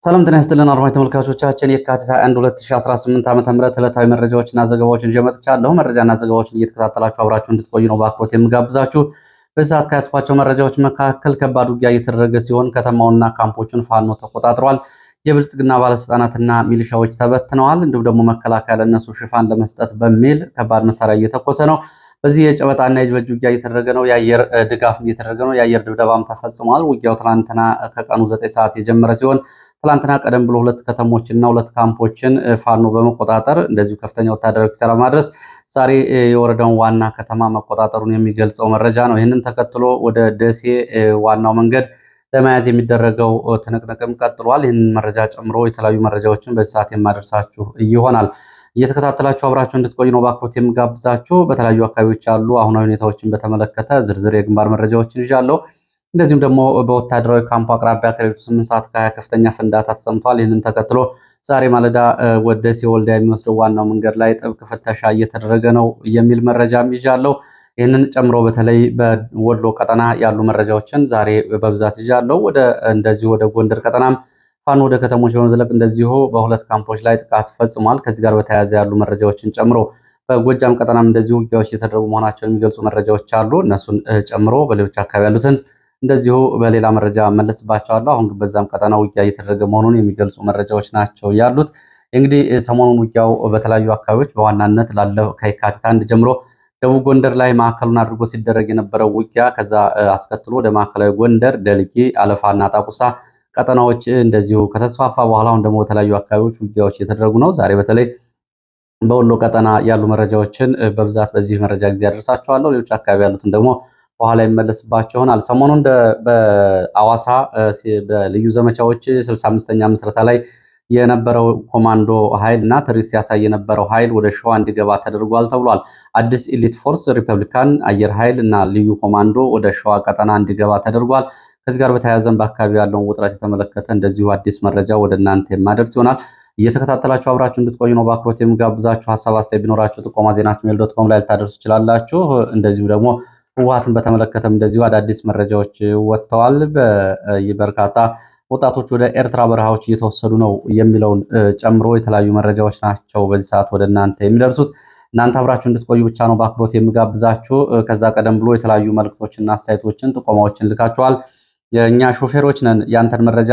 ሰላም ጤና ይስጥልን አድማጭ ተመልካቾቻችን የካቲት 21 2018 ዓ.ም ዕለታዊ መረጃዎችና ዘገባዎችን ይዤ መጥቻለሁ። መረጃና ዘገባዎችን እየተከታተላችሁ አብራችሁ እንድትቆዩ ነው በአክብሮት የምጋብዛችሁ። በዚህ ሰዓት ከያዝኳቸው መረጃዎች መካከል ከባድ ውጊያ እየተደረገ ሲሆን ከተማውና ካምፖቹን ፋኖ ተቆጣጥሯል። የብልጽግና ባለስልጣናትና ሚሊሻዎች ተበትነዋል። እንዲሁም ደግሞ መከላከያ ለእነሱ ሽፋን ለመስጠት በሚል ከባድ መሳሪያ እየተኮሰ ነው። በዚህ የጨበጣና የእጅ በእጅ ውጊያ እየተደረገ ነው። የአየር ድጋፍ እየተደረገ ነው። የአየር ድብደባም ተፈጽሟል። ውጊያው ትናንትና ከቀኑ 9 ሰዓት የጀመረ ሲሆን ትላንትና ቀደም ብሎ ሁለት ከተሞችና ሁለት ካምፖችን ፋኖ በመቆጣጠር እንደዚሁ ከፍተኛ ወታደራዊ ኪሳራ ማድረስ ዛሬ የወረዳውን ዋና ከተማ መቆጣጠሩን የሚገልጸው መረጃ ነው። ይህንን ተከትሎ ወደ ደሴ ዋናው መንገድ ለመያዝ የሚደረገው ትንቅንቅም ቀጥሏል። ይህንን መረጃ ጨምሮ የተለያዩ መረጃዎችን በዚህ ሰዓት የማደርሳችሁ ይሆናል። እየተከታተላችሁ አብራችሁ እንድትቆዩ ነው በአክብሮት የምጋብዛችሁ። በተለያዩ አካባቢዎች ያሉ አሁናዊ ሁኔታዎችን በተመለከተ ዝርዝር የግንባር መረጃዎችን ይዣለሁ። እንደዚሁም ደግሞ በወታደራዊ ካምፕ አቅራቢያ ከሌሊቱ 8 ሰዓት ከ20 ከፍተኛ ፍንዳታ ተሰምቷል። ይህንን ተከትሎ ዛሬ ማለዳ ወደ ደሴ ወልዲያ የሚወስደው ዋናው መንገድ ላይ ጥብቅ ፍተሻ እየተደረገ ነው የሚል መረጃም ይዣለሁ። ይህንን ጨምሮ በተለይ በወሎ ቀጠና ያሉ መረጃዎችን ዛሬ በብዛት ይዣለሁ። እንደዚሁ ወደ ጎንደር ቀጠናም ፋኖ ወደ ከተሞች በመዝለቅ እንደዚሁ በሁለት ካምፖች ላይ ጥቃት ፈጽሟል። ከዚህ ጋር በተያያዘ ያሉ መረጃዎችን ጨምሮ በጎጃም ቀጠናም እንደዚሁ ውጊያዎች እየተደረጉ መሆናቸውን የሚገልጹ መረጃዎች አሉ። እነሱን ጨምሮ በሌሎች አካባቢ ያሉትን እንደዚሁ በሌላ መረጃ መለስባቸዋለሁ። አሁን ግን በዛም ቀጠና ውጊያ እየተደረገ መሆኑን የሚገልጹ መረጃዎች ናቸው ያሉት። እንግዲህ ሰሞኑን ውጊያው በተለያዩ አካባቢዎች በዋናነት ላለው ከየካቲት 1 ጀምሮ ደቡብ ጎንደር ላይ ማዕከሉን አድርጎ ሲደረግ የነበረው ውጊያ ከዛ አስከትሎ ወደ ማዕከላዊ ጎንደር ደልጊ፣ አለፋና ጣቁሳ ቀጠናዎች እንደዚሁ ከተስፋፋ በኋላ አሁን ደግሞ በተለያዩ አካባቢዎች ውጊያዎች እየተደረጉ ነው። ዛሬ በተለይ በወሎ ቀጠና ያሉ መረጃዎችን በብዛት በዚህ መረጃ ጊዜ አደርሳቸዋለሁ። ሌሎች አካባቢ ያሉትን ደግሞ በኋላ ይመለስባቸው ይሆናል። ሰሞኑን በአዋሳ በልዩ ዘመቻዎች 65ኛ ምስረታ ላይ የነበረው ኮማንዶ ኃይል እና ትርኢት ሲያሳይ የነበረው ኃይል ወደ ሸዋ እንዲገባ ተደርጓል ተብሏል። አዲስ ኤሊት ፎርስ ሪፐብሊካን አየር ኃይል እና ልዩ ኮማንዶ ወደ ሸዋ ቀጠና እንዲገባ ተደርጓል። ከዚህ ጋር በተያያዘም በአካባቢ ያለውን ውጥረት የተመለከተ እንደዚሁ አዲስ መረጃ ወደ እናንተ የማደርስ ይሆናል። እየተከታተላችሁ አብራችሁ እንድትቆዩ ነው በአክብሮት የምጋብዛችሁ። ሀሳብ አስተያየት ቢኖራችሁ ጥቆማ ዜና@gmail.com ላይ ልታደርሱ ትችላላችሁ። እንደዚሁ ደግሞ ህወሓትን በተመለከተም እንደዚሁ አዳዲስ መረጃዎች ወጥተዋል። በርካታ ወጣቶች ወደ ኤርትራ በረሃዎች እየተወሰዱ ነው የሚለውን ጨምሮ የተለያዩ መረጃዎች ናቸው በዚህ ሰዓት ወደ እናንተ የሚደርሱት። እናንተ አብራችሁ እንድትቆዩ ብቻ ነው በአክብሮት የምጋብዛችሁ። ከዛ ቀደም ብሎ የተለያዩ መልእክቶችና አስተያየቶችን ጥቆማዎችን ልካችኋል። የእኛ ሾፌሮች ነን፣ ያንተን መረጃ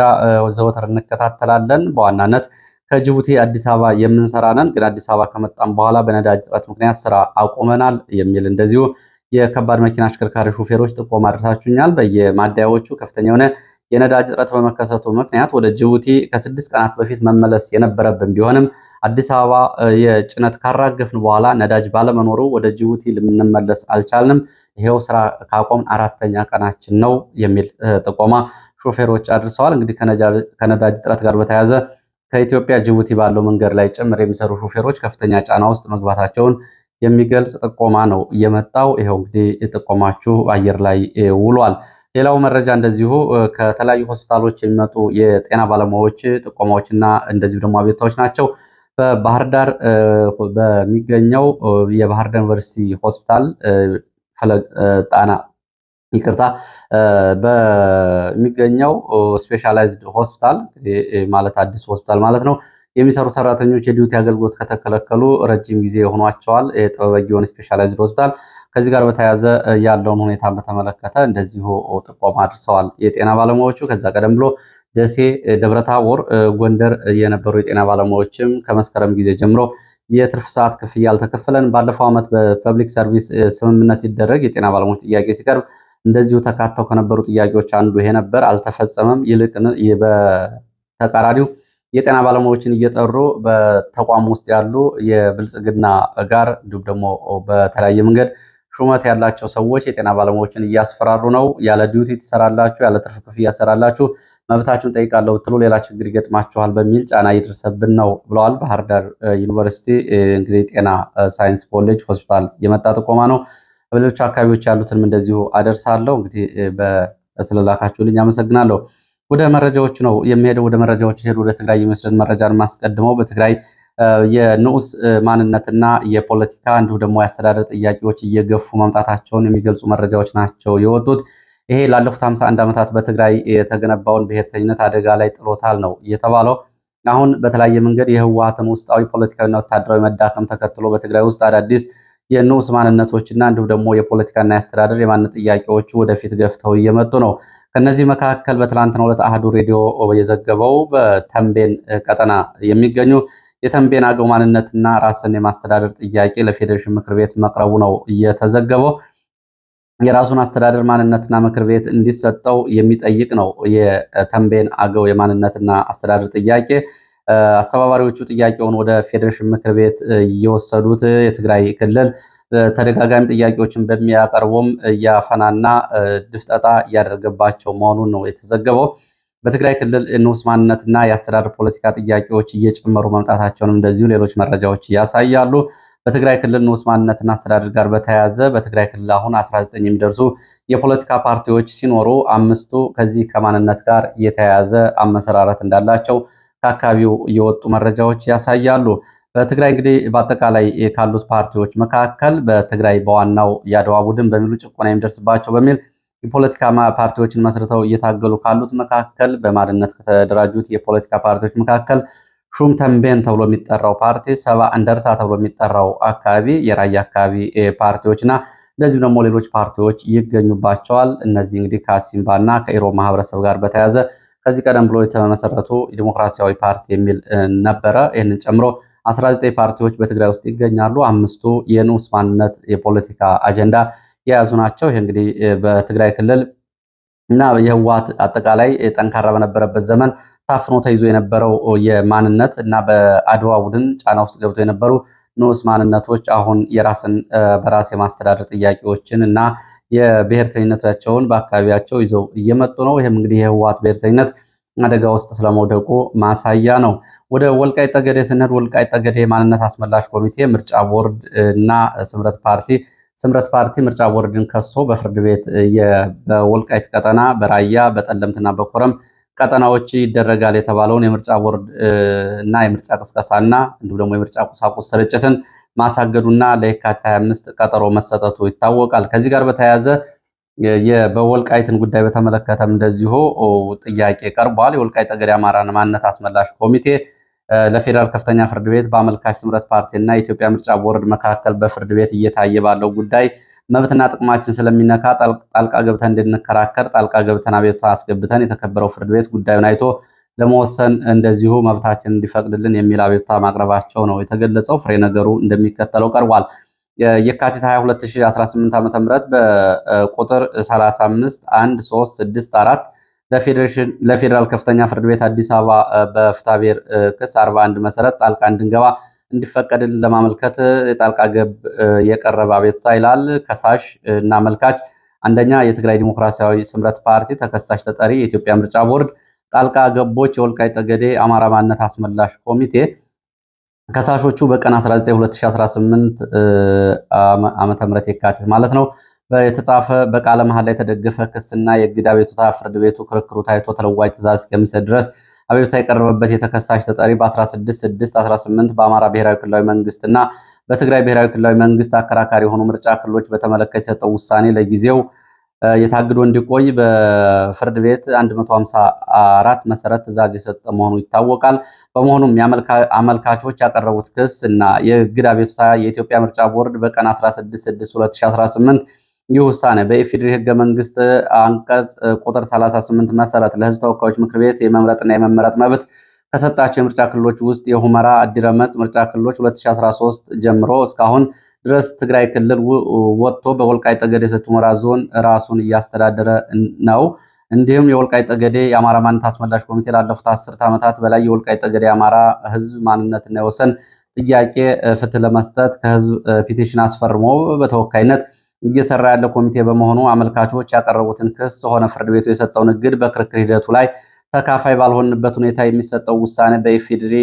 ዘወትር እንከታተላለን። በዋናነት ከጅቡቲ አዲስ አበባ የምንሰራ ነን፣ ግን አዲስ አበባ ከመጣም በኋላ በነዳጅ እጥረት ምክንያት ስራ አቁመናል የሚል እንደዚሁ የከባድ መኪና አሽከርካሪ ሾፌሮች ጥቆማ አድርሳችሁኛል። በየማደያዎቹ ከፍተኛ የሆነ የነዳጅ እጥረት በመከሰቱ ምክንያት ወደ ጅቡቲ ከ6 ቀናት በፊት መመለስ የነበረብን ቢሆንም አዲስ አበባ የጭነት ካራገፍን በኋላ ነዳጅ ባለመኖሩ ወደ ጅቡቲ ልንመለስ አልቻልንም። ይሄው ስራ ካቆምን 4ኛ ቀናችን ነው የሚል ጥቆማ ሾፌሮች አድርሰዋል። እንግዲህ ከነዳጅ እጥረት ጋር በተያያዘ ከኢትዮጵያ ጅቡቲ ባለው መንገድ ላይ ጭምር የሚሰሩ ሾፌሮች ከፍተኛ ጫና ውስጥ መግባታቸውን የሚገልጽ ጥቆማ ነው የመጣው። ይሄው እንግዲህ ጥቆማችሁ አየር ላይ ውሏል። ሌላው መረጃ እንደዚሁ ከተለያዩ ሆስፒታሎች የሚመጡ የጤና ባለሙያዎች ጥቆማዎችና እንደዚሁ ደግሞ አቤቱታዎች ናቸው። በባህር ዳር በሚገኘው የባህር ዳር ዩኒቨርሲቲ ሆስፒታል ጣና ይቅርታ በሚገኘው ስፔሻላይዝድ ሆስፒታል ማለት አዲስ ሆስፒታል ማለት ነው የሚሰሩ ሰራተኞች የዲዩቲ አገልግሎት ከተከለከሉ ረጅም ጊዜ ሆኗቸዋል። የጥበበጊዮን ስፔሻላይዝድ ሆስፒታል ከዚህ ጋር በተያያዘ ያለውን ሁኔታ በተመለከተ እንደዚሁ ጥቆማ አድርሰዋል የጤና ባለሙያዎቹ። ከዛ ቀደም ብሎ ደሴ፣ ደብረታቦር፣ ጎንደር የነበሩ የጤና ባለሙያዎችም ከመስከረም ጊዜ ጀምሮ የትርፍ ሰዓት ክፍያ አልተከፈለን፣ ባለፈው ዓመት በፐብሊክ ሰርቪስ ስምምነት ሲደረግ የጤና ባለሙያዎች ጥያቄ ሲቀርብ እንደዚሁ ተካተው ከነበሩ ጥያቄዎች አንዱ ይሄ ነበር፣ አልተፈጸመም። ይልቅ በተቃራኒው የጤና ባለሙያዎችን እየጠሩ በተቋም ውስጥ ያሉ የብልጽግና ጋር እንዲሁም ደግሞ በተለያየ መንገድ ሹመት ያላቸው ሰዎች የጤና ባለሙያዎችን እያስፈራሩ ነው። ያለ ዲዩቲ ትሰራላችሁ፣ ያለ ትርፍ ክፍያ ትሰራላችሁ፣ መብታችሁን ጠይቃለሁ ብትሉ ሌላ ችግር ይገጥማችኋል በሚል ጫና እየደረሰብን ነው ብለዋል። ባህር ዳር ዩኒቨርሲቲ እንግዲህ ጤና ሳይንስ ኮሌጅ ሆስፒታል የመጣ ጥቆማ ነው። በሌሎች አካባቢዎች ያሉትንም እንደዚሁ አደርሳለሁ። እንግዲህ ስለላካችሁልኝ አመሰግናለሁ። ወደ መረጃዎች ነው የሚሄደው። ወደ መረጃዎች ሲሄዱ ወደ ትግራይ የሚወስደን መረጃን ማስቀድመው በትግራይ የንዑስ ማንነትና የፖለቲካ እንዲሁም ደግሞ የአስተዳደር ጥያቄዎች እየገፉ መምጣታቸውን የሚገልጹ መረጃዎች ናቸው የወጡት። ይሄ ላለፉት 51 ዓመታት በትግራይ የተገነባውን ብሔርተኝነት አደጋ ላይ ጥሎታል ነው የተባለው። አሁን በተለያየ መንገድ የህወሓትን ውስጣዊ ፖለቲካዊና ወታደራዊ መዳከም ተከትሎ በትግራይ ውስጥ አዳዲስ የንዑስ ማንነቶችና እንዲሁም ደግሞ የፖለቲካና የአስተዳደር የማንነት ጥያቄዎቹ ወደፊት ገፍተው እየመጡ ነው። ከነዚህ መካከል በትላንትናው ዕለት አህዱ ሬዲዮ የዘገበው በተንቤን ቀጠና የሚገኙ የተንቤን አገው ማንነትና ራስን የማስተዳደር ጥያቄ ለፌዴሬሽን ምክር ቤት መቅረቡ ነው እየተዘገበው። የራሱን አስተዳደር ማንነትና ምክር ቤት እንዲሰጠው የሚጠይቅ ነው የተንቤን አገው የማንነትና አስተዳደር ጥያቄ። አስተባባሪዎቹ ጥያቄውን ወደ ፌዴሬሽን ምክር ቤት እየወሰዱት የትግራይ ክልል ተደጋጋሚ ጥያቄዎችን በሚያቀርቡም እያፈናና ድፍጠጣ እያደረገባቸው መሆኑን ነው የተዘገበው። በትግራይ ክልል ንዑስ ማንነትና የአስተዳደር ፖለቲካ ጥያቄዎች እየጨመሩ መምጣታቸውንም እንደዚሁ ሌሎች መረጃዎች ያሳያሉ። በትግራይ ክልል ንዑስ ማንነትና አስተዳደር ጋር በተያያዘ በትግራይ ክልል አሁን 19 የሚደርሱ የፖለቲካ ፓርቲዎች ሲኖሩ 5ቱ ከዚህ ከማንነት ጋር የተያያዘ አመሰራረት እንዳላቸው ከአካባቢው የወጡ መረጃዎች ያሳያሉ። በትግራይ እንግዲህ በአጠቃላይ ካሉት ፓርቲዎች መካከል በትግራይ በዋናው የአድዋ ቡድን በሚሉ ጭቆና የሚደርስባቸው በሚል የፖለቲካ ፓርቲዎችን መስርተው እየታገሉ ካሉት መካከል በማንነት ከተደራጁት የፖለቲካ ፓርቲዎች መካከል ሹም ተንቤን ተብሎ የሚጠራው ፓርቲ፣ ሰባ እንደርታ ተብሎ የሚጠራው አካባቢ፣ የራያ አካባቢ ፓርቲዎችና እንደዚሁ ደግሞ ሌሎች ፓርቲዎች ይገኙባቸዋል። እነዚህ እንግዲህ ከአሲምባና ከኢሮብ ማህበረሰብ ጋር በተያያዘ ከዚህ ቀደም ብሎ የተመሰረቱ ዲሞክራሲያዊ ፓርቲ የሚል ነበረ። ይህንን ጨምሮ 19 ፓርቲዎች በትግራይ ውስጥ ይገኛሉ። 5ቱ የንዑስ ማንነት የፖለቲካ አጀንዳ የያዙ ናቸው። ይህ እንግዲህ በትግራይ ክልል እና የህወሓት አጠቃላይ ጠንካራ በነበረበት ዘመን ታፍኖ ተይዞ የነበረው የማንነት እና በአድዋ ቡድን ጫና ውስጥ ገብቶ የነበሩ ንዑስ ማንነቶች አሁን የራስን በራስ የማስተዳደር ጥያቄዎችን እና የብሔርተኝነታቸውን በአካባቢያቸው ይዘው እየመጡ ነው። ይህም እንግዲህ የህወሓት ብሔርተኝነት አደጋ ውስጥ ስለመውደቁ ማሳያ ነው። ወደ ወልቃይት ጠገዴ ስንሄድ ወልቃይት ጠገዴ ማንነት አስመላሽ ኮሚቴ ምርጫ ቦርድ እና ስምረት ፓርቲ ምርጫ ቦርድን ከሶ በፍርድ ቤት በወልቃይት ቀጠና በራያ በጠለምትና በኮረም ቀጠናዎች ይደረጋል የተባለውን የምርጫ ቦርድ እና የምርጫ ቅስቀሳና እንዲሁም ደግሞ የምርጫ ቁሳቁስ ስርጭትን ማሳገዱና ለየካቲት 25 ቀጠሮ መሰጠቱ ይታወቃል። ከዚህ ጋር በተያያዘ በወልቃይትን ጉዳይ በተመለከተም እንደዚሁ ጥያቄ ቀርቧል። የወልቃይት ጠገዴ አማራን ማንነት አስመላሽ ኮሚቴ ለፌዴራል ከፍተኛ ፍርድ ቤት በአመልካች ስምረት ፓርቲና የኢትዮጵያ ምርጫ ቦርድ መካከል በፍርድ ቤት እየታየ ባለው ጉዳይ መብትና ጥቅማችን ስለሚነካ ጣልቃ ገብተን እንድንከራከር ጣልቃ ገብተን አቤቱታ አስገብተን የተከበረው ፍርድ ቤት ጉዳዩን አይቶ ለመወሰን እንደዚሁ መብታችን እንዲፈቅድልን የሚል አቤቱታ ማቅረባቸው ነው የተገለጸው። ፍሬ ነገሩ እንደሚከተለው ቀርቧል። የካቲት 22 2018 ዓ.ም በቁጥር 351364 ለፌዴራል ከፍተኛ ፍርድ ቤት አዲስ አበባ በፍትሐብሔር ክስ 41 መሰረት ጣልቃ እንድንገባ እንዲፈቀድልን ለማመልከት የጣልቃ ገብ የቀረበ አቤቱታ ይላል። ከሳሽ እና አመልካች አንደኛ የትግራይ ዲሞክራሲያዊ ስምረት ፓርቲ፣ ተከሳሽ ተጠሪ የኢትዮጵያ ምርጫ ቦርድ፣ ጣልቃ ገቦች የወልቃይት ጠገዴ አማራ ማንነት አስመላሽ ኮሚቴ። ከሳሾቹ በቀን 19 2018 ዓመተ ምህረት የካቲት ማለት ነው የተጻፈ በቃለ መሐላ ላይ የተደገፈ ክስና የእግድ አቤቱታ ፍርድ ቤቱ ክርክሩ ታይቶ ተለዋጭ ትዕዛዝ እስከሚሰጥ ድረስ አቤቱታ የቀረበበት የተከሳሽ ተጠሪ በ16/6/18 በአማራ ብሔራዊ ክልላዊ መንግስትና በትግራይ ብሔራዊ ክልላዊ መንግስት አከራካሪ የሆኑ ምርጫ ክልሎች በተመለከተ የሰጠው ውሳኔ ለጊዜው የታግዶ እንዲቆይ በፍርድ ቤት 154 መሰረት ትዕዛዝ የሰጠ መሆኑ ይታወቃል። በመሆኑም አመልካቾች ያቀረቡት ክስ እና የእግድ አቤቱታ የኢትዮጵያ ምርጫ ቦርድ በቀን 16/6/2018 ይህ ውሳኔ በኢፌዴሪ ህገ መንግስት አንቀጽ ቁጥር 38 መሰረት ለህዝብ ተወካዮች ምክር ቤት የመምረጥና የመመረጥ መብት ከሰጣቸው የምርጫ ክልሎች ውስጥ የሁመራ አዲረመጽ ምርጫ ክልሎች 2013 ጀምሮ እስካሁን ድረስ ትግራይ ክልል ወጥቶ በወልቃይት ጠገዴ ሰቲት ሁመራ ዞን ራሱን እያስተዳደረ ነው። እንዲሁም የወልቃይት ጠገዴ የአማራ ማንነት አስመላሽ ኮሚቴ ላለፉት 10 ዓመታት በላይ የወልቃይት ጠገዴ የአማራ ህዝብ ማንነትና የወሰን ጥያቄ ፍትህ ለመስጠት ከህዝብ ፒቲሽን አስፈርሞ በተወካይነት እየሰራ ያለ ኮሚቴ በመሆኑ አመልካቾች ያቀረቡትን ክስ ሆነ ፍርድ ቤቱ የሰጠውን እግድ በክርክር ሂደቱ ላይ ተካፋይ ባልሆንበት ሁኔታ የሚሰጠው ውሳኔ በኢፌዴሪ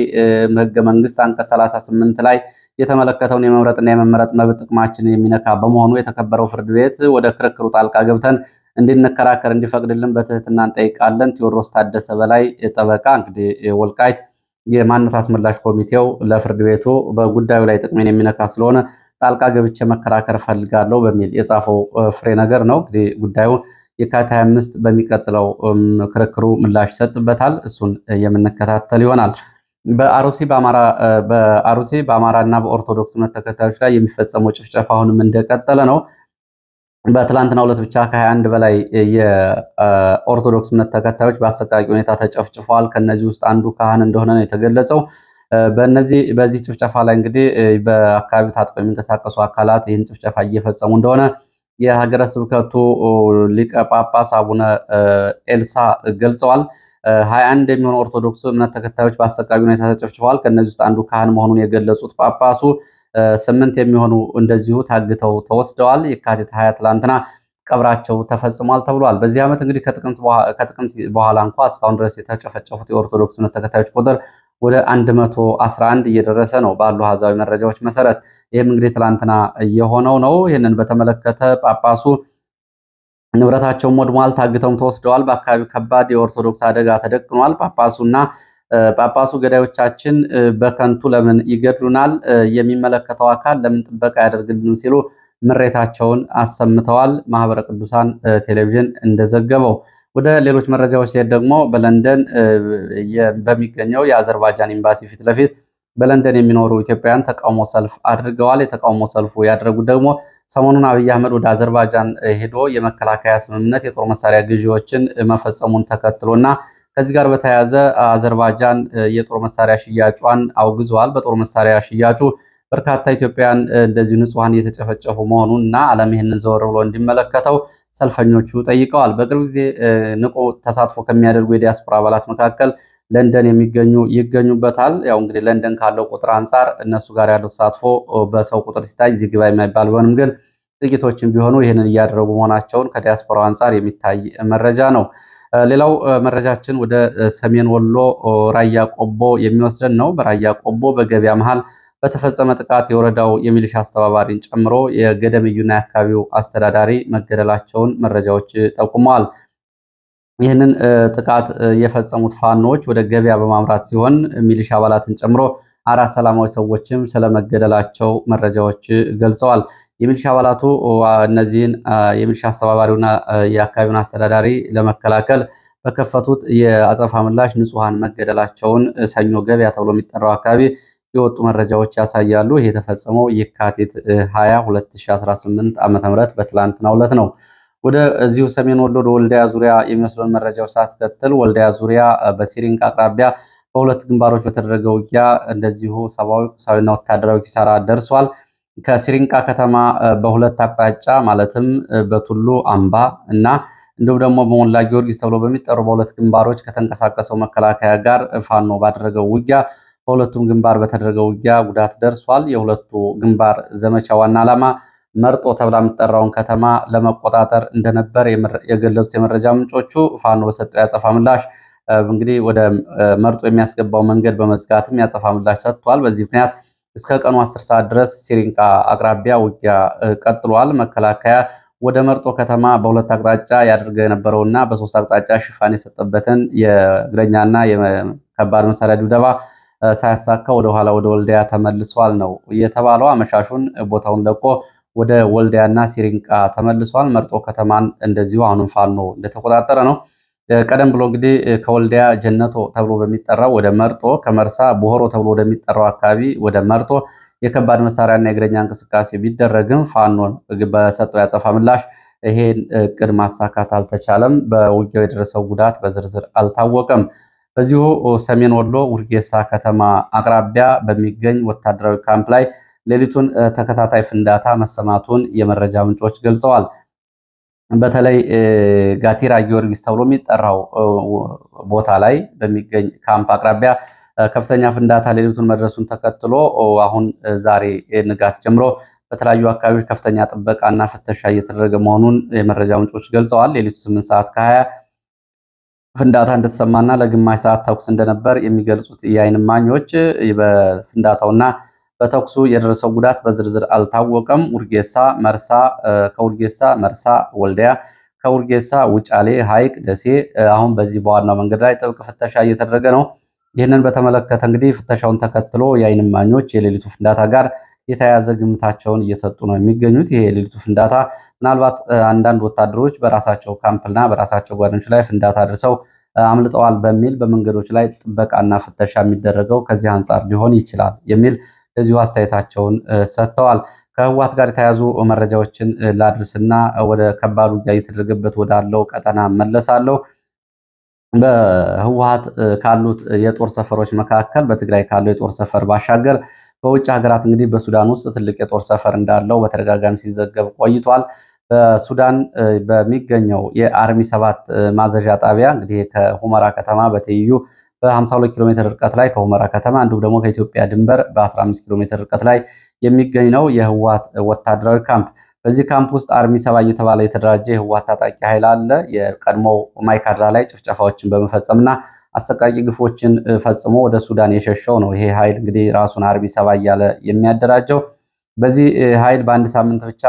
ህገ መንግስት አንቀጽ 38 ላይ የተመለከተውን የመምረጥና የመመረጥ መብት ጥቅማችንን የሚነካ በመሆኑ የተከበረው ፍርድ ቤት ወደ ክርክሩ ጣልቃ ገብተን እንድንከራከር እንዲፈቅድልን በትህትና እንጠይቃለን። ቴዎድሮስ ታደሰ በላይ ጠበቃ። እንግዲህ ወልቃይት የማንነት አስመላሽ ኮሚቴው ለፍርድ ቤቱ በጉዳዩ ላይ ጥቅሜን የሚነካ ስለሆነ ጣልቃ ገብቼ መከራከር ፈልጋለሁ በሚል የጻፈው ፍሬ ነገር ነው። እንግዲህ ጉዳዩ የካቲት 25 በሚቀጥለው ክርክሩ ምላሽ ይሰጥበታል። እሱን የምንከታተል ይሆናል። በአሩሲ በአማራና በኦርቶዶክስ እምነት ተከታዮች ላይ የሚፈጸመው ጭፍጨፋ አሁንም እንደቀጠለ ነው። በትላንትናው ዕለት ብቻ ከ21 በላይ የኦርቶዶክስ እምነት ተከታዮች በአሰቃቂ ሁኔታ ተጨፍጭፈዋል። ከነዚህ ውስጥ አንዱ ካህን እንደሆነ ነው የተገለጸው። በዚህ ጭፍጨፋ ላይ እንግዲህ በአካባቢው ታጥቀው የሚንቀሳቀሱ አካላት ይህን ጭፍጨፋ እየፈጸሙ እንደሆነ የሀገረ ስብከቱ ሊቀ ጳጳስ አቡነ ኤልሳ ገልጸዋል። 21 የሚሆኑ ኦርቶዶክስ እምነት ተከታዮች በአሰቃቂ ሁኔታ ተጨፍጭፈዋል። ከነዚህ ውስጥ አንዱ ካህን መሆኑን የገለጹት ጳጳሱ 8 የሚሆኑ እንደዚሁ ታግተው ተወስደዋል። የካቲት 20 ትላንትና ቀብራቸው ተፈጽሟል ተብሏል። በዚህ ዓመት እንግዲህ ከጥቅምት በኋላ እንኳ እስካሁን ድረስ የተጨፈጨፉት የኦርቶዶክስ እምነት ተከታዮች ቁጥር ወደ 111 እየደረሰ ነው ባሉ አሃዛዊ መረጃዎች መሰረት። ይህም እንግዲህ ትላንትና እየሆነው ነው። ይህንን በተመለከተ ጳጳሱ ንብረታቸውም ወድሟል፣ ታግተውም ተወስደዋል። በአካባቢው ከባድ የኦርቶዶክስ አደጋ ተደቅኗል። ጳጳሱ ገዳዮቻችን በከንቱ ለምን ይገድሉናል? የሚመለከተው አካል ለምን ጥበቃ ያደርግልን? ሲሉ ምሬታቸውን አሰምተዋል። ማህበረ ቅዱሳን ቴሌቪዥን እንደዘገበው። ወደ ሌሎች መረጃዎች ሲሄድ ደግሞ በለንደን በሚገኘው የአዘርባይጃን ኤምባሲ ፊት ለፊት በለንደን የሚኖሩ ኢትዮጵያውያን ተቃውሞ ሰልፍ አድርገዋል። የተቃውሞ ሰልፉ ያደረጉት ደግሞ ሰሞኑን አብይ አህመድ ወደ አዘርባይጃን ሄዶ የመከላከያ ስምምነት የጦር መሳሪያ ግዢዎችን መፈጸሙን ተከትሎና ከዚህ ጋር በተያያዘ አዘርባይጃን የጦር መሳሪያ ሽያጯን አውግዘዋል። በጦር መሳሪያ ሽያጩ በርካታ ኢትዮጵያውያን እንደዚህ ንጹሃን እየተጨፈጨፉ መሆኑን እና ዓለም ይህንን ዘወር ብሎ እንዲመለከተው ሰልፈኞቹ ጠይቀዋል። በቅርብ ጊዜ ንቁ ተሳትፎ ከሚያደርጉ የዲያስፖራ አባላት መካከል ለንደን የሚገኙ ይገኙበታል። ያው እንግዲህ ለንደን ካለው ቁጥር አንጻር እነሱ ጋር ያለው ተሳትፎ በሰው ቁጥር ሲታይ እዚህ ግባ የማይባል ቢሆንም ግን ጥቂቶችን ቢሆኑ ይህንን እያደረጉ መሆናቸውን ከዲያስፖራው አንጻር የሚታይ መረጃ ነው። ሌላው መረጃችን ወደ ሰሜን ወሎ ራያ ቆቦ የሚወስደን ነው። በራያ ቆቦ በገበያ መሃል በተፈጸመ ጥቃት የወረዳው የሚሊሻ አስተባባሪን ጨምሮ የገደምዩና የአካባቢው አስተዳዳሪ መገደላቸውን መረጃዎች ጠቁመዋል። ይህንን ጥቃት የፈጸሙት ፋኖዎች ወደ ገበያ በማምራት ሲሆን ሚሊሻ አባላትን ጨምሮ 4 ሰላማዊ ሰዎችም ስለመገደላቸው መረጃዎች ገልጸዋል። የሚሊሻ አባላቱ እነዚህን የሚሊሻ አስተባባሪውና የአካባቢውን አስተዳዳሪ ለመከላከል በከፈቱት የአጸፋ ምላሽ ንጹሃን መገደላቸውን ሰኞ ገበያ ተብሎ የሚጠራው አካባቢ የወጡ መረጃዎች ያሳያሉ። ይህ የተፈጸመው የካቲት 20 2018 ዓ.ም በትላንትናው ዕለት ነው። ወደ እዚሁ ሰሜን ወሎ ወደ ወልዲያ ዙሪያ የሚወስደውን መረጃዎች ሳስከትል ወልዲያ ዙሪያ በሲሪንቃ አቅራቢያ በሁለት ግንባሮች በተደረገ ውጊያ እንደዚሁ ሰብአዊ፣ ቁሳዊና ወታደራዊ ኪሳራ ደርሷል። ከሲሪንቃ ከተማ በሁለት አቅጣጫ ማለትም በቱሉ አምባ እና እንዲሁም ደግሞ በሞላ ጊዮርጊስ ተብሎ በሚጠሩ በሁለት ግንባሮች ከተንቀሳቀሰው መከላከያ ጋር ፋኖ ባደረገው ውጊያ በሁለቱም ግንባር በተደረገው ውጊያ ጉዳት ደርሷል። የሁለቱ ግንባር ዘመቻ ዋና ዓላማ መርጦ ተብላ የምትጠራውን ከተማ ለመቆጣጠር እንደነበር የገለጹት የመረጃ ምንጮቹ ፋኖ በሰጠው ያጸፋ ምላሽ እንግዲህ ወደ መርጦ የሚያስገባው መንገድ በመዝጋትም ያጸፋ ምላሽ ሰጥቷል። በዚህ ምክንያት እስከ ቀኑ 10 ሰዓት ድረስ ሲሪንቃ አቅራቢያ ውጊያ ቀጥሏል። መከላከያ ወደ መርጦ ከተማ በሁለት አቅጣጫ ያደርገ የነበረውና በሶስት አቅጣጫ ሽፋን የሰጠበትን የእግረኛና የከባድ መሳሪያ ድብደባ ሳያሳካ ወደ ኋላ ወደ ወልዲያ ተመልሷል ነው የተባለው። አመሻሹን ቦታውን ለቆ ወደ ወልዲያና ሲሪንቃ ተመልሷል። መርጦ ከተማን እንደዚሁ አሁንም ፋኖ እንደተቆጣጠረ ነው። ቀደም ብሎ እንግዲህ ከወልዲያ ጀነቶ ተብሎ በሚጠራው ወደ መርጦ፣ ከመርሳ ቦሆሮ ተብሎ ወደሚጠራው አካባቢ ወደ መርጦ የከባድ መሳሪያና የእግረኛ እንቅስቃሴ ቢደረግም ፋኖን በሰጠው ያጸፋ ምላሽ ይሄን እቅድ ማሳካት አልተቻለም። በውጊያው የደረሰው ጉዳት በዝርዝር አልታወቀም። በዚሁ ሰሜን ወሎ ውርጌሳ ከተማ አቅራቢያ በሚገኝ ወታደራዊ ካምፕ ላይ ሌሊቱን ተከታታይ ፍንዳታ መሰማቱን የመረጃ ምንጮች ገልጸዋል። በተለይ ጋቲራ ጊዮርጊስ ተብሎ የሚጠራው ቦታ ላይ በሚገኝ ካምፕ አቅራቢያ ከፍተኛ ፍንዳታ ሌሊቱን መድረሱን ተከትሎ አሁን ዛሬ ንጋት ጀምሮ በተለያዩ አካባቢዎች ከፍተኛ ጥበቃና ፍተሻ እየተደረገ መሆኑን የመረጃ ምንጮች ገልጸዋል። ሌሊቱ 8 ሰዓት ከ20 ፍንዳታ እንደተሰማና ለግማሽ ሰዓት ተኩስ እንደነበር የሚገልጹት የዓይን እማኞች በፍንዳታውና በተኩሱ የደረሰው ጉዳት በዝርዝር አልታወቀም። ውርጌሳ መርሳ፣ ከውርጌሳ መርሳ ወልዲያ፣ ከውርጌሳ ውጫሌ ሐይቅ ደሴ፣ አሁን በዚህ በዋናው መንገድ ላይ ጥብቅ ፍተሻ እየተደረገ ነው። ይህንን በተመለከተ እንግዲህ ፍተሻውን ተከትሎ የዓይን እማኞች የሌሊቱ ፍንዳታ ጋር የተያያዘ ግምታቸውን እየሰጡ ነው የሚገኙት። ይሄ የሌሊቱ ፍንዳታ ምናልባት አንዳንድ ወታደሮች በራሳቸው ካምፕና በራሳቸው ጓደኞች ላይ ፍንዳታ አድርሰው አምልጠዋል በሚል በመንገዶች ላይ ጥበቃና ፍተሻ የሚደረገው ከዚህ አንጻር ሊሆን ይችላል የሚል እዚሁ አስተያየታቸውን ሰጥተዋል። ከህወሓት ጋር የተያያዙ መረጃዎችን ላድርስና ወደ ከባድ ውጊያ እየተደረገበት ወዳለው ቀጠና መለሳለሁ። በህወሓት ካሉት የጦር ሰፈሮች መካከል በትግራይ ካለው የጦር ሰፈር ባሻገር በውጭ ሀገራት እንግዲህ በሱዳን ውስጥ ትልቅ የጦር ሰፈር እንዳለው በተደጋጋሚ ሲዘገብ ቆይቷል። በሱዳን በሚገኘው የአርሚ 7 ማዘዣ ጣቢያ እንግዲህ ከሁመራ ከተማ በትይዩ በ52 ኪሎ ሜትር ርቀት ላይ ከሁመራ ከተማ እንዲሁም ደግሞ ከኢትዮጵያ ድንበር በ15 ኪሎ ሜትር ርቀት ላይ የሚገኝ ነው የህወሓት ወታደራዊ ካምፕ። በዚህ ካምፕ ውስጥ አርሚ 7 እየተባለ የተደራጀ የህወሓት ታጣቂ ኃይል አለ። የቀድሞው ማይካድራ ላይ ጭፍጨፋዎችን በመፈጸምና አሰቃቂ ግፎችን ፈጽሞ ወደ ሱዳን የሸሸው ነው። ይሄ ኃይል እንግዲህ ራሱን አርሚ 7 እያለ የሚያደራጀው በዚህ ኃይል በአንድ ሳምንት ብቻ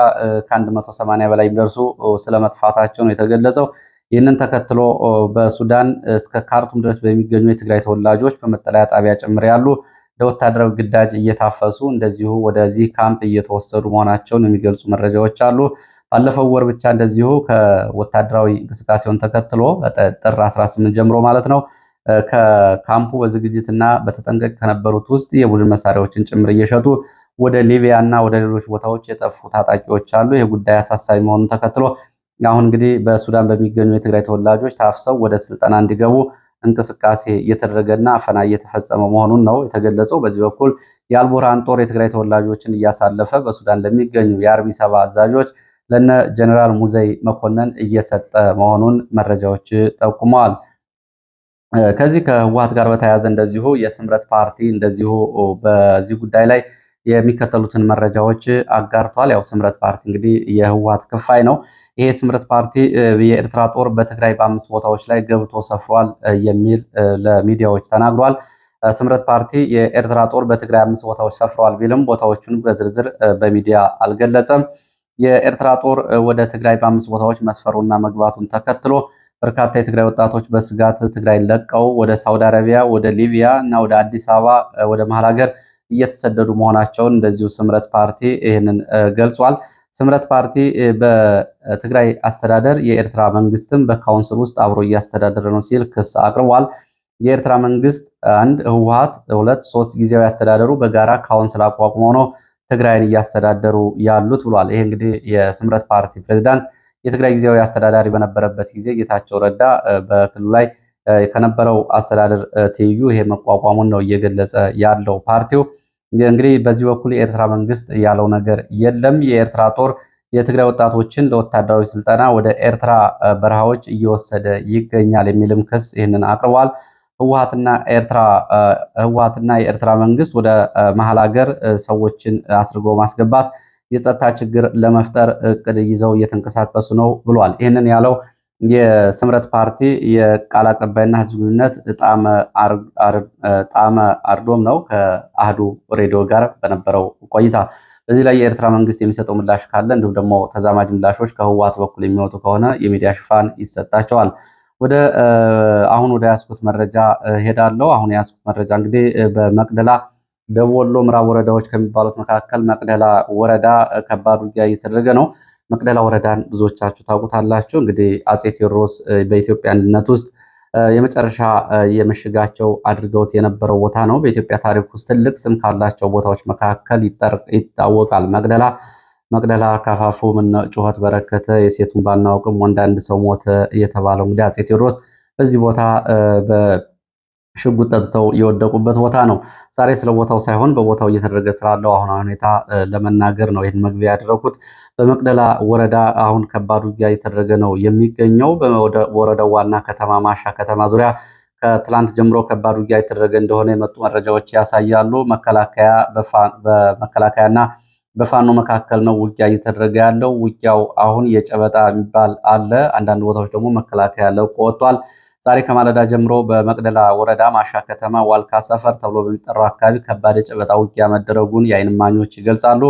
ከ180 በላይ የሚደርሱ ስለመጥፋታቸው ነው የተገለጸው። ይህንን ተከትሎ በሱዳን እስከ ካርቱም ድረስ በሚገኙ የትግራይ ተወላጆች በመጠለያ ጣቢያ ጭምር ያሉ ለወታደራዊ ግዳጅ እየታፈሱ እንደዚሁ ወደዚህ ካምፕ እየተወሰዱ መሆናቸውን የሚገልጹ መረጃዎች አሉ። ባለፈው ወር ብቻ እንደዚሁ ከወታደራዊ እንቅስቃሴውን ተከትሎ ጥር 18 ጀምሮ ማለት ነው ከካምፑ በዝግጅትና በተጠንቀቅ ከነበሩት ውስጥ የቡድን መሳሪያዎችን ጭምር እየሸጡ ወደ ሊቢያ እና ወደ ሌሎች ቦታዎች የጠፉ ታጣቂዎች አሉ። ይህ ጉዳይ አሳሳቢ መሆኑን ተከትሎ አሁን እንግዲህ በሱዳን በሚገኙ የትግራይ ተወላጆች ታፍሰው ወደ ስልጠና እንዲገቡ እንቅስቃሴ እየተደረገና አፈና እየተፈጸመ መሆኑን ነው የተገለጸው። በዚህ በኩል የአልቡርሃን ጦር የትግራይ ተወላጆችን እያሳለፈ በሱዳን ለሚገኙ የአርሚ 7 አዛዦች ለነ ጀነራል ሙዘይ መኮንን እየሰጠ መሆኑን መረጃዎች ጠቁመዋል። ከዚህ ከህወሓት ጋር በተያያዘ እንደዚሁ የስምረት ፓርቲ እንደዚሁ በዚህ ጉዳይ ላይ የሚከተሉትን መረጃዎች አጋርቷል። ያው ስምረት ፓርቲ እንግዲህ የህወሓት ክፋይ ነው። ይሄ ስምረት ፓርቲ የኤርትራ ጦር በትግራይ በ5 ቦታዎች ላይ ገብቶ ሰፍሯል የሚል ለሚዲያዎች ተናግሯል። ስምረት ፓርቲ የኤርትራ ጦር በትግራይ 5 ቦታዎች ሰፍሯል ቢልም ቦታዎቹን በዝርዝር በሚዲያ አልገለጸም። የኤርትራ ጦር ወደ ትግራይ በ5 ቦታዎች መስፈሩና መግባቱን ተከትሎ በርካታ የትግራይ ወጣቶች በስጋት ትግራይ ለቀው ወደ ሳውዲ አረቢያ፣ ወደ ሊቢያ እና ወደ አዲስ አበባ ወደ መሀል ሀገር እየተሰደዱ መሆናቸውን እንደዚሁ ስምረት ፓርቲ ይህንን ገልጿል። ስምረት ፓርቲ በትግራይ አስተዳደር የኤርትራ መንግስትም በካውንስል ውስጥ አብሮ እያስተዳደረ ነው ሲል ክስ አቅርቧል። የኤርትራ መንግስት 1 ህወሓት 2 3 ጊዜያዊ አስተዳደሩ በጋራ ካውንስል አቋቁመው ነው ትግራይን እያስተዳደሩ ያሉት ብሏል። ይሄ እንግዲህ የስምረት ፓርቲ ፕሬዝዳንት የትግራይ ጊዜያዊ አስተዳዳሪ በነበረበት ጊዜ ጌታቸው ረዳ በክልሉ ላይ ከነበረው አስተዳደር ትይዩ ይሄ መቋቋሙን ነው እየገለጸ ያለው ፓርቲው። እንግዲህ በዚህ በኩል የኤርትራ መንግስት ያለው ነገር የለም። የኤርትራ ጦር የትግራይ ወጣቶችን ለወታደራዊ ስልጠና ወደ ኤርትራ በረሃዎች እየወሰደ ይገኛል የሚልም ክስ ይህንን አቅርቧል። ህወሓትና የኤርትራ መንግስት ወደ መሀል ሀገር ሰዎችን አስርጎ ማስገባት የጸጥታ ችግር ለመፍጠር እቅድ ይዘው እየተንቀሳቀሱ ነው ብሏል። ይህንን ያለው የስምረት ፓርቲ የቃል አቀባይና ህዝብ ግንኙነት ጣመ አርዶም ነው ከአህዱ ሬዲዮ ጋር በነበረው ቆይታ። በዚህ ላይ የኤርትራ መንግስት የሚሰጠው ምላሽ ካለ እንዲሁም ደግሞ ተዛማጅ ምላሾች ከህወሓት በኩል የሚወጡ ከሆነ የሚዲያ ሽፋን ይሰጣቸዋል። አሁን ወደ ያስኩት መረጃ ሄዳለሁ። አሁን ያስኩት መረጃ እንግዲህ በመቅደላ ደቡብ ወሎ ምዕራብ ወረዳዎች ከሚባሉት መካከል መቅደላ ወረዳ ከባድ ውጊያ እየተደረገ ነው። መቅደላ ወረዳን ብዙዎቻችሁ ታውቁታላችሁ። እንግዲህ አጼ ቴዎድሮስ በኢትዮጵያ አንድነት ውስጥ የመጨረሻ የምሽጋቸው አድርገውት የነበረው ቦታ ነው። በኢትዮጵያ ታሪክ ውስጥ ትልቅ ስም ካላቸው ቦታዎች መካከል ይታወቃል። መቅደላ ካፋፉ ምን ጩኸት በረከተ የሴቱን ባናውቅም ወንድ አንድ ሰው ሞተ እየተባለው እንግዲህ አጼ ቴዎድሮስ በዚህ ቦታ ሽጉጥ ጠጥተው የወደቁበት ቦታ ነው። ዛሬ ስለ ቦታው ሳይሆን በቦታው እየተደረገ ስላለው አሁን ሁኔታ ለመናገር ነው ይህን መግቢያ ያደረኩት። በመቅደላ ወረዳ አሁን ከባድ ውጊያ እየተደረገ ነው የሚገኘው። በወረዳው ዋና ከተማ ማሻ ከተማ ዙሪያ ከትላንት ጀምሮ ከባድ ውጊያ እየተደረገ እንደሆነ የመጡ መረጃዎች ያሳያሉ። በመከላከያና በፋኖ መካከል ነው ውጊያ እየተደረገ ያለው። ውጊያው አሁን የጨበጣ የሚባል አለ። አንዳንድ ቦታዎች ደግሞ መከላከያ ለቆ ወጥቷል። ዛሬ ከማለዳ ጀምሮ በመቅደላ ወረዳ ማሻ ከተማ ዋልካ ሰፈር ተብሎ በሚጠራው አካባቢ ከባድ የጨበጣ ውጊያ መደረጉን የዓይን እማኞች ይገልጻሉ።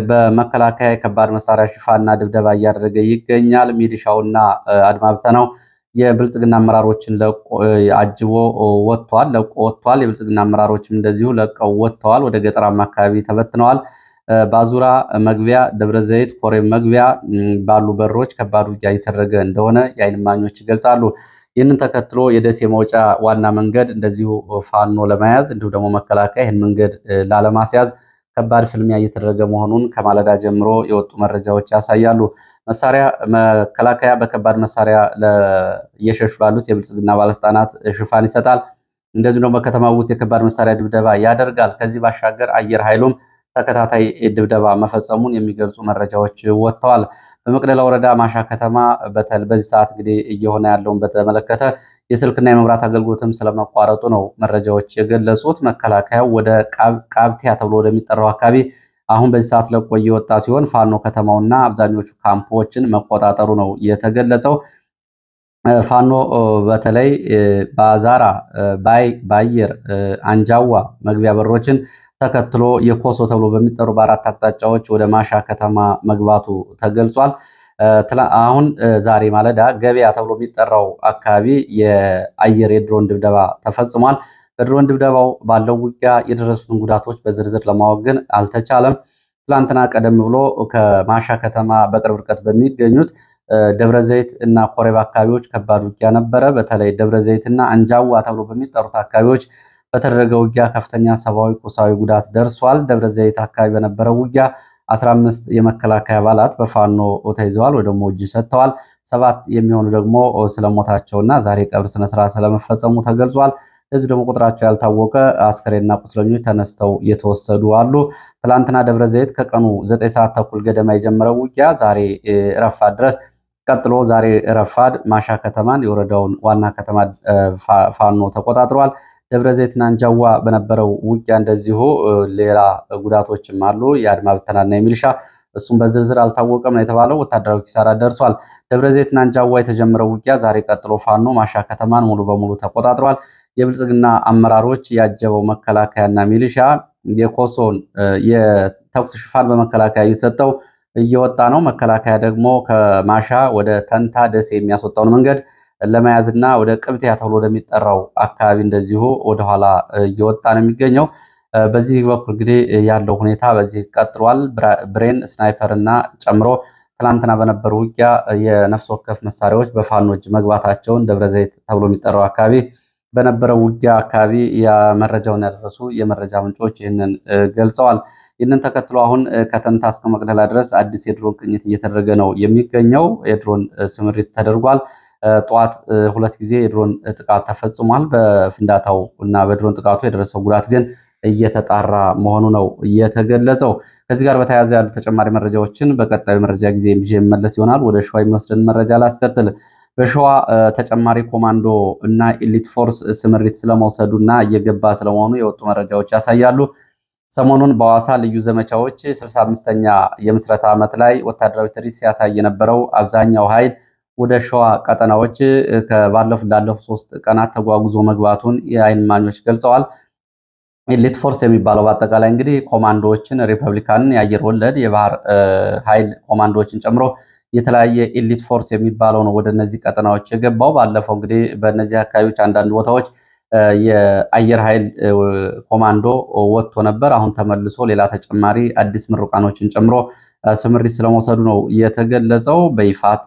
በመከላከያ የከባድ መሳሪያ ሽፋንና ድብደባ እያደረገ ይገኛል። ሚሊሻውና አድማ ብተናው የብልጽግና አመራሮችን አጅቦ ወጥቷል፣ ለቆ ወጥቷል። የብልጽግና አመራሮችም እንደዚሁ ለቀው ወጥተዋል፣ ወደ ገጠራማ አካባቢ ተበትነዋል። ባዙራ መግቢያ፣ ደብረ ዘይት ኮሬብ መግቢያ ባሉ በሮች ከባድ ውጊያ እየተደረገ እንደሆነ የዓይን እማኞች ይገልጻሉ። ይህንን ተከትሎ የደሴ መውጫ ዋና መንገድ እንደዚሁ ፋኖ ለመያዝ እንዲሁ ደግሞ መከላከያ ይህን መንገድ ላለማስያዝ ከባድ ፍልሚያ እየተደረገ መሆኑን ከማለዳ ጀምሮ የወጡ መረጃዎች ያሳያሉ። መከላከያ በከባድ መሳሪያ እየሸሹ ላሉት የብልጽግና ባለስልጣናት ሽፋን ይሰጣል። እንደዚሁ ደግሞ በከተማ ውስጥ የከባድ መሳሪያ ድብደባ ያደርጋል። ከዚህ ባሻገር አየር ኃይሉም ተከታታይ ድብደባ መፈጸሙን የሚገልጹ መረጃዎች ወጥተዋል። በመቅደላ ወረዳ ማሻ ከተማ በዚህ ሰዓት እንግዲህ እየሆነ ያለውን በተመለከተ የስልክና የመብራት አገልግሎትም ስለመቋረጡ ነው መረጃዎች የገለጹት። መከላከያው ወደ ቃብቲያ ተብሎ ወደሚጠራው አካባቢ አሁን በዚህ ሰዓት ለቆ እየወጣ ሲሆን ፋኖ ከተማውና አብዛኞቹ ካምፖችን መቆጣጠሩ ነው የተገለጸው። ፋኖ በተለይ በአዛራ ባየር አንጃዋ መግቢያ በሮችን ተከትሎ የኮሶ ተብሎ በሚጠሩ በአራት አቅጣጫዎች ወደ ማሻ ከተማ መግባቱ ተገልጿል። አሁን ዛሬ ማለዳ ገበያ ተብሎ የሚጠራው አካባቢ የአየር የድሮን ድብደባ ተፈጽሟል። በድሮን ድብደባው ባለው ውጊያ የደረሱትን ጉዳቶች በዝርዝር ለማወቅ ግን አልተቻለም። ትላንትና ቀደም ብሎ ከማሻ ከተማ በቅርብ ርቀት በሚገኙት ደብረ ዘይት እና ኮሬብ አካባቢዎች ከባድ ውጊያ ነበረ። በተለይ ደብረ ዘይት እና አንጃዋ ተብሎ በሚጠሩት አካባቢዎች በተደረገ ውጊያ ከፍተኛ ሰብአዊ፣ ቁሳዊ ጉዳት ደርሷል። ደብረ ዘይት አካባቢ በነበረው ውጊያ 15 የመከላከያ አባላት በፋኖ ተይዘዋል ወይ ደግሞ እጅ ሰጥተዋል። 7 የሚሆኑ ደግሞ ስለሞታቸውና ዛሬ ቀብር ስነስርዓት ስለመፈጸሙ ተገልጿል። እዚህ ደግሞ ቁጥራቸው ያልታወቀ አስከሬንና ቁስለኞች ተነስተው የተወሰዱ አሉ። ትላንትና ደብረ ዘይት ከቀኑ 9 ሰዓት ተኩል ገደማ የጀመረው ውጊያ ዛሬ ረፋድ ድረስ ቀጥሎ ዛሬ ረፋድ ማሻ ከተማን የወረዳውን ዋና ከተማ ፋኖ ተቆጣጥሯል። ደብረ ዘይትና አንጃዋ በነበረው ውጊያ እንደዚሁ ሌላ ጉዳቶችም አሉ። የአድማ ብተናና የሚሊሻ እሱም በዝርዝር አልታወቀም ነው የተባለው። ወታደራዊ ኪሳራ ደርሷል። ደብረ ዘይትና አንጃዋ የተጀመረው ውጊያ ዛሬ ቀጥሎ ፋኖ ማሻ ከተማን ሙሉ በሙሉ ተቆጣጥሯል። የብልጽግና አመራሮች ያጀበው መከላከያና ሚሊሻ የኮሶን የተኩስ ሽፋን በመከላከያ እየተሰጠው እየወጣ ነው። መከላከያ ደግሞ ከማሻ ወደ ተንታ ደሴ የሚያስወጣውን መንገድ ለመያዝና ወደ ቅብትያ ተብሎ ወደሚጠራው አካባቢ እንደዚሁ ወደኋላ እየወጣ ነው የሚገኘው። በዚህ በኩል እንግዲህ ያለው ሁኔታ በዚህ ቀጥሏል። ብሬን ስናይፐር እና ጨምሮ ትላንትና በነበሩ ውጊያ የነፍስ ወከፍ መሳሪያዎች በፋኖ እጅ መግባታቸውን ደብረ ዘይት ተብሎ የሚጠራው አካባቢ በነበረው ውጊያ አካባቢ መረጃውን ያደረሱ የመረጃ ምንጮች ይህንን ገልጸዋል። ይህንን ተከትሎ አሁን ከተንታ እስከ መቅደላ ድረስ አዲስ የድሮን ቅኝት እየተደረገ ነው የሚገኘው። የድሮን ስምሪት ተደርጓል። ጠዋት 2 ጊዜ የድሮን ጥቃት ተፈጽሟል። በፍንዳታው እና በድሮን ጥቃቱ የደረሰው ጉዳት ግን እየተጣራ መሆኑ ነው እየተገለጸው። ከዚህ ጋር በተያያዘ ያሉ ተጨማሪ መረጃዎችን በቀጣዩ መረጃ ጊዜ ይዤ የመለስ ይሆናል። ወደ ሸዋ የሚወስድን መረጃ ላስከትል። በሸዋ ተጨማሪ ኮማንዶ እና ኤሊት ፎርስ ስምሪት ስለመውሰዱ እና እየገባ ስለመሆኑ የወጡ መረጃዎች ያሳያሉ። ሰሞኑን በሐዋሳ ልዩ ዘመቻዎች 65ኛ የምስረታ ዓመት ላይ ወታደራዊ ትርኢት ሲያሳይ የነበረው አብዛኛው ኃይል ወደ ሸዋ ቀጠናዎች ላለፉት 3 ቀናት ተጓጉዞ መግባቱን የዓይን እማኞች ገልጸዋል። ኤሊት ፎርስ የሚባለው በአጠቃላይ እንግዲህ ኮማንዶዎችን፣ ሪፐብሊካንን፣ የአየር ወለድ የባህር ኃይል ኮማንዶዎችን ጨምሮ የተለያየ ኤሊት ፎርስ የሚባለው ነው ወደ እነዚህ ቀጠናዎች የገባው። ባለፈው እንግዲህ በእነዚህ አካባቢዎች አንዳንድ ቦታዎች የአየር ኃይል ኮማንዶ ወጥቶ ነበር። አሁን ተመልሶ ሌላ ተጨማሪ አዲስ ምሩቃኖችን ጨምሮ ስምሪት ስለመውሰዱ ነው የተገለጸው። በይፋት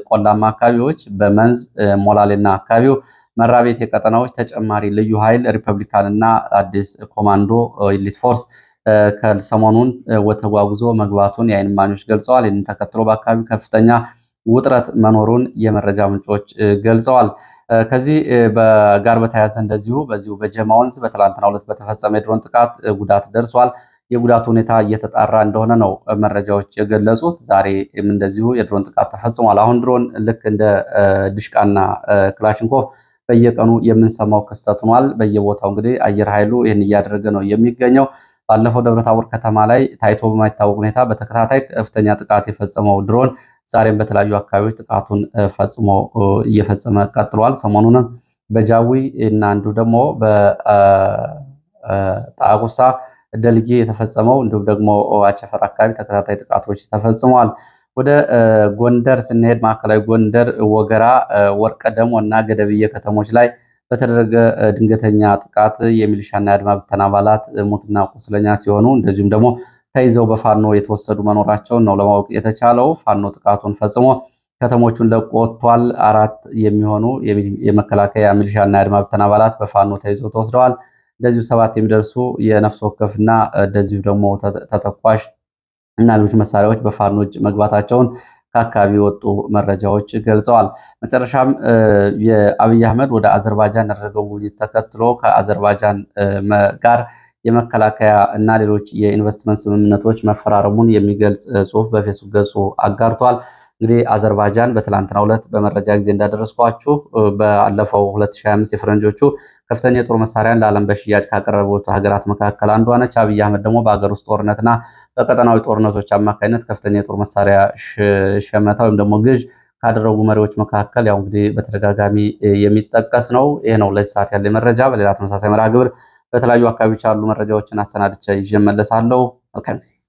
ቆላማ አካባቢዎች፣ በመንዝ ሞላሌና አካባቢው መራቤት የቀጠናዎች ተጨማሪ ልዩ ኃይል ሪፐብሊካን እና አዲስ ኮማንዶ ኤሊት ፎርስ ከሰሞኑን ተጓጉዞ መግባቱን የዓይን እማኞች ገልጸዋል። ይህንን ተከትሎ በአካባቢው ከፍተኛ ውጥረት መኖሩን የመረጃ ምንጮች ገልጸዋል። ከዚህ ጋር በተያያዘ እንደዚሁ በዚሁ በጀማ ወንዝ በትላንትናው ዕለት በተፈጸመ የድሮን ጥቃት ጉዳት ደርሷል። የጉዳቱ ሁኔታ እየተጣራ እንደሆነ ነው መረጃዎች የገለጹት። ዛሬም እንደዚሁ የድሮን ጥቃት ተፈጽሟል። አሁን ድሮን ልክ እንደ ድሽቃና ክላሽንኮቭ በየቀኑ የምንሰማው ክስተት ሆኗል። በየቦታው እንግዲህ አየር ኃይሉ ይህን እያደረገ ነው የሚገኘው። ባለፈው ደብረታቦር ከተማ ላይ ታይቶ በማይታወቅ ሁኔታ በተከታታይ ከፍተኛ ጥቃት የፈጸመው ድሮን ዛሬም በተለያዩ አካባቢዎች ጥቃቱን ፈጽሞ እየፈጸመ ቀጥሏል። ሰሞኑንም በጃዊ እና አንዱ ደግሞ በጣቁሳ ደልጌ የተፈጸመው እንዲሁም ደግሞ አቸፈር አካባቢ ተከታታይ ጥቃቶች ተፈጽመዋል። ወደ ጎንደር ስንሄድ ማዕከላዊ ጎንደር ወገራ፣ ወርቀ ደሞ እና ገደብዬ ከተሞች ላይ በተደረገ ድንገተኛ ጥቃት የሚሊሻና የአድማ ብተና አባላት ሙትና ቁስለኛ ሲሆኑ እንደዚሁም ደግሞ ተይዘው በፋኖ የተወሰዱ መኖራቸውን ነው ለማወቅ የተቻለው። ፋኖ ጥቃቱን ፈጽሞ ከተሞቹን ለቆ ወጥቷል። 4 የሚሆኑ የመከላከያ ሚሊሻና የአድማ ብተና አባላት በፋኖ ተይዘው ተወስደዋል። እንደዚሁ 7 የሚደርሱ የነፍስ ወከፍና እንደዚሁ ደግሞ ተተኳሽ እና ሌሎች መሳሪያዎች በፋኖ እጅ መግባታቸውን ከአካባቢ የወጡ መረጃዎች ገልጸዋል። መጨረሻም የአብይ አህመድ ወደ አዘርባጃን ያደረገው ጉብኝት ተከትሎ ከአዘርባጃን ጋር የመከላከያ እና ሌሎች የኢንቨስትመንት ስምምነቶች መፈራረሙን የሚገልጽ ጽሑፍ በፌስቡክ ገጹ አጋርቷል። እንግዲህ አዘርባጃን በትላንትናው ዕለት በመረጃ ጊዜ እንዳደረስኳችሁ ባለፈው 2025 የፈረንጆቹ ከፍተኛ የጦር መሳሪያን ለዓለም በሽያጭ ካቀረቡት ሀገራት መካከል አንዷ ነች። አብይ አህመድ ደግሞ በሀገር ውስጥ ጦርነትና በቀጠናዊ ጦርነቶች አማካኝነት ከፍተኛ የጦር መሳሪያ ሸመታ ወይም ደግሞ ግዥ ካደረጉ መሪዎች መካከል ያው እንግዲህ በተደጋጋሚ የሚጠቀስ ነው። ይሄ ነው ለዚህ ሰዓት ያለ መረጃ። በሌላ ተመሳሳይ መርሃ ግብር በተለያዩ አካባቢዎች ያሉ መረጃዎችን አሰናድቼ ይዤ እመለሳለሁ። መልካም ጊዜ